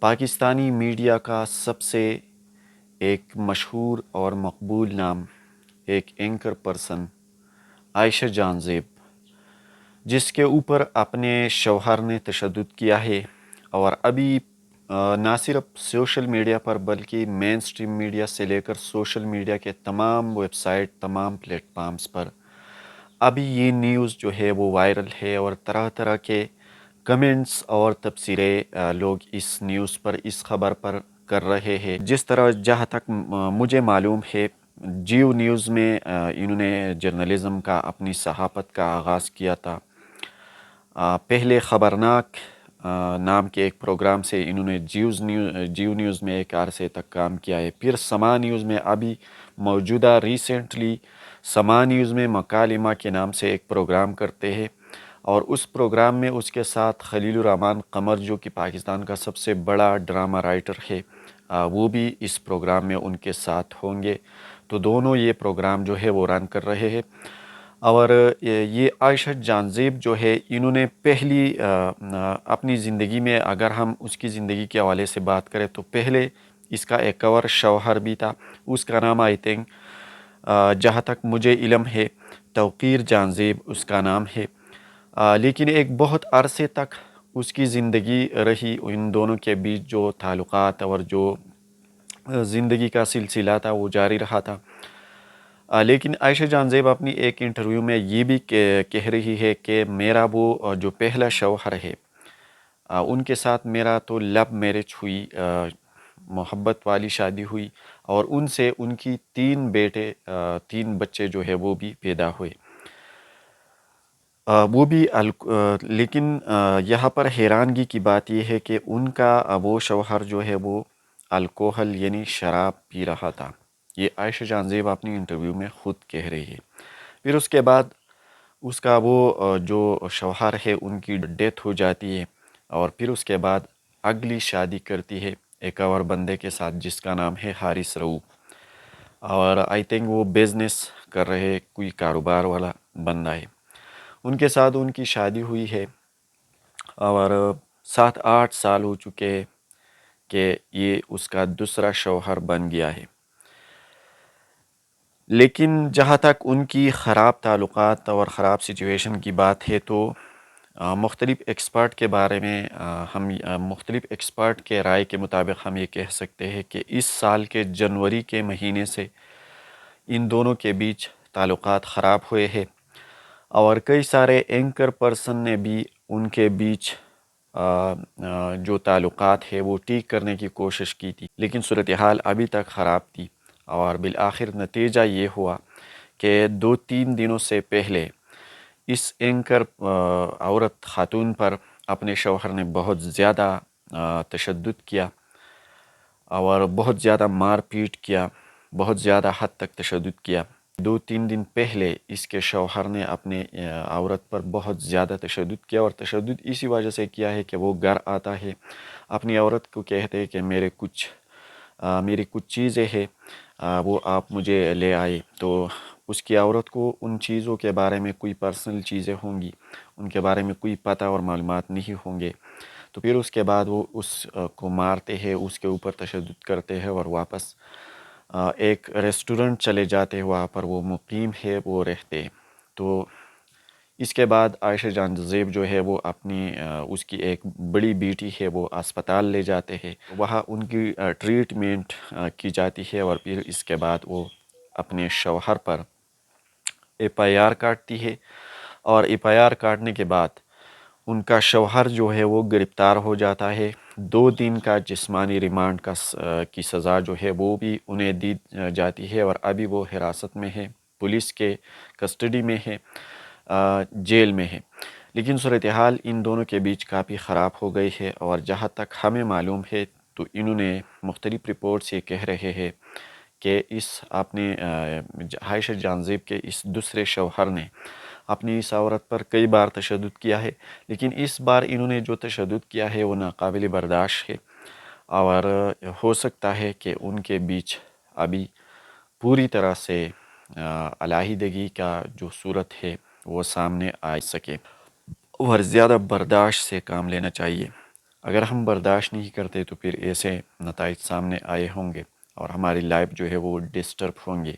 Pakistani media کا سب سے ایک مشہور اور مقبول نام ایک اینکر پرسن عائشہ جان زیب، جس کے اوپر اپنے شوہر نے تشدد کیا ہے، اور ابھی نہ صرف سوشل میڈیا پر بلکہ مین سٹریم میڈیا سے لے کر سوشل میڈیا کے تمام ویب سائٹ، تمام پلیٹ فارمز پر ابھی یہ نیوز جو ہے وہ وائرل ہے، اور طرح طرح کے کمنٹس اور تبصرے لوگ اس نیوز پر، اس خبر پر کر رہے ہیں۔ جس طرح جہاں تک مجھے معلوم ہے، جیو نیوز میں انہوں نے جرنلزم کا، اپنی صحافت کا آغاز کیا تھا۔ پہلے خبرناک نام کے ایک پروگرام سے انہوں نے جیو نیوز میں ایک عرصے تک کام کیا ہے۔ پھر سما نیوز میں ابھی موجودہ ریسنٹلی سما نیوز میں مکالمہ کے نام سے ایک پروگرام کرتے ہیں، اور اس پروگرام میں اس کے ساتھ خلیل الرحمن قمر، جو کہ پاکستان کا سب سے بڑا ڈرامہ رائٹر ہے، وہ بھی اس پروگرام میں ان کے ساتھ ہوں گے۔ تو دونوں یہ پروگرام جو ہے وہ رن کر رہے ہیں۔ اور یہ عائشہ جان زیب جو ہے، انہوں نے پہلی اپنی زندگی میں، اگر ہم اس کی زندگی کے حوالے سے بات کریں تو پہلے اس کا ایک اور شوہر بھی تھا، اس کا نام آئی تھنک، جہاں تک مجھے علم ہے، توقیر جان زیب اس کا نام ہے۔ لیکن ایک بہت عرصے تک اس کی زندگی رہی، ان دونوں کے بیچ جو تعلقات اور جو زندگی کا سلسلہ تھا وہ جاری رہا تھا۔ لیکن عائشہ جان زیب اپنی ایک انٹرویو میں یہ بھی کہہ رہی ہے کہ میرا وہ جو پہلا شوہر ہے، ان کے ساتھ میرا تو لو میرج ہوئی، محبت والی شادی ہوئی، اور ان سے ان کی 3 بچے جو ہے وہ بھی پیدا ہوئے۔ وہ بھی لیکن یہاں پر حیرانگی کی بات یہ ہے کہ ان کا وہ شوہر جو ہے وہ الکوہل یعنی شراب پی رہا تھا۔ یہ عائشہ جان زیب اپنی انٹرویو میں خود کہہ رہی ہے۔ پھر اس کے بعد اس کا وہ جو شوہر ہے، ان کی ڈیتھ ہو جاتی ہے، اور پھر اس کے بعد اگلی شادی کرتی ہے ایک اور بندے کے ساتھ جس کا نام ہے حارث رؤوف، اور آئی تھنک وہ بزنس کر رہے، کوئی کاروبار والا بندہ ہے۔ ان کے ساتھ ان کی شادی ہوئی ہے، اور 7-8 سال ہو چکے ہیں کہ یہ اس کا دوسرا شوہر بن گیا ہے۔ لیکن جہاں تک ان کی خراب تعلقات اور خراب سچویشن کی بات ہے تو مختلف ایکسپرٹ کے بارے میں ہم مختلف ایکسپرٹ کے رائے کے مطابق ہم یہ کہہ سکتے ہیں کہ اس سال کے جنوری کے مہینے سے ان دونوں کے بیچ تعلقات خراب ہوئے ہیں، اور کئی سارے اینکر پرسن نے بھی ان کے بیچ جو تعلقات ہے وہ ٹھیک کرنے کی کوشش کی تھی، لیکن صورتحال ابھی تک خراب تھی، اور بالآخر نتیجہ یہ ہوا کہ 2-3 دنوں سے پہلے اس اینکر عورت خاتون پر اپنے شوہر نے بہت زیادہ تشدد کیا، اور بہت زیادہ مار پیٹ کیا، بہت زیادہ حد تک تشدد کیا۔ 2-3 دن پہلے اس کے شوہر نے اپنے عورت پر بہت زیادہ تشدد کیا، اور تشدد اسی وجہ سے کیا ہے کہ وہ گھر آتا ہے، اپنی عورت کو کہتے ہیں کہ میری کچھ چیزیں ہیں، وہ آپ مجھے لے آئے، تو اس کی عورت کو ان چیزوں کے بارے میں کوئی پرسنل چیزیں ہوں گی، ان کے بارے میں کوئی پتہ اور معلومات نہیں ہوں گے، تو پھر اس کے بعد وہ اس کو مارتے ہیں، اس کے اوپر تشدد کرتے ہیں، اور واپس ایک ریسٹورنٹ چلے جاتے ہیں، وہاں پر وہ مقیم ہے، وہ رہتے ہیں۔ تو اس کے بعد عائشہ جان زیب جو ہے وہ اپنی اس کی ایک بڑی بیٹی ہے وہ اسپتال لے جاتے ہیں، وہاں ان کی ٹریٹمنٹ کی جاتی ہے، اور پھر اس کے بعد وہ اپنے شوہر پر FIR کاٹتی ہے، اور FIR کاٹنے کے بعد ان کا شوہر جو ہے وہ گرفتار ہو جاتا ہے۔ 2 دن کا جسمانی ریمانڈ کی سزا جو ہے وہ بھی انہیں دی جاتی ہے، اور ابھی وہ حراست میں ہے، پولیس کے کسٹڈی میں ہے، جیل میں ہے۔ لیکن صورتحال ان دونوں کے بیچ کافی خراب ہو گئی ہے، اور جہاں تک ہمیں معلوم ہے تو انہوں نے مختلف رپورٹس یہ کہہ رہے ہیں کہ اپنے عائشہ جان زیب کے اس دوسرے شوہر نے اپنی اس عورت پر کئی بار تشدد کیا ہے، لیکن اس بار انہوں نے جو تشدد کیا ہے وہ ناقابل برداشت ہے، اور ہو سکتا ہے کہ ان کے بیچ ابھی پوری طرح سے علیحدگی کا جو صورت ہے وہ سامنے آ سکے، اور زیادہ برداشت سے کام لینا چاہیے۔ اگر ہم برداشت نہیں کرتے تو پھر ایسے نتائج سامنے آئے ہوں گے اور ہماری لائف جو ہے وہ ڈسٹرب ہوں گی.